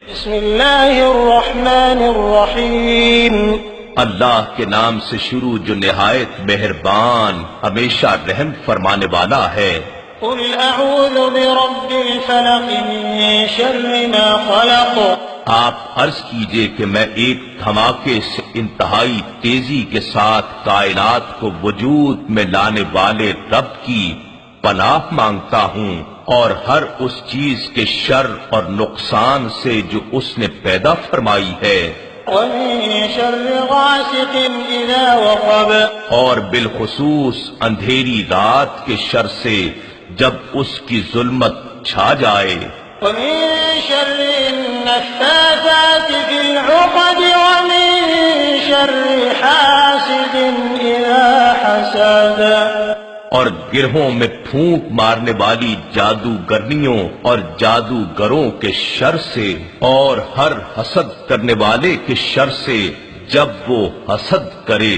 بسم اللہ الرحمن الرحیم اللہ کے نام سے شروع جو نہایت مہربان ہمیشہ رحم فرمانے والا ہے۔ قل اعوذ برب الفلق من شر ما خلق، آپ عرض کیجئے کہ میں ایک دھماکے سے انتہائی تیزی کے ساتھ کائنات کو وجود میں لانے والے رب کی پناہ مانگتا ہوں، اور ہر اس چیز کے شر اور نقصان سے جو اس نے پیدا فرمائی ہے، ومن شر غاسق اذا وقب، اور بالخصوص اندھیری رات کے شر سے جب اس کی ظلمت چھا جائے، ومن شر النفاثات في العقد، ومن شر حاسد اذا حسد، اور گرہوں میں پھونک مارنے والی جادوگرنیوں اور جادوگروں کے شر سے، اور ہر حسد کرنے والے کے شر سے جب وہ حسد کرے۔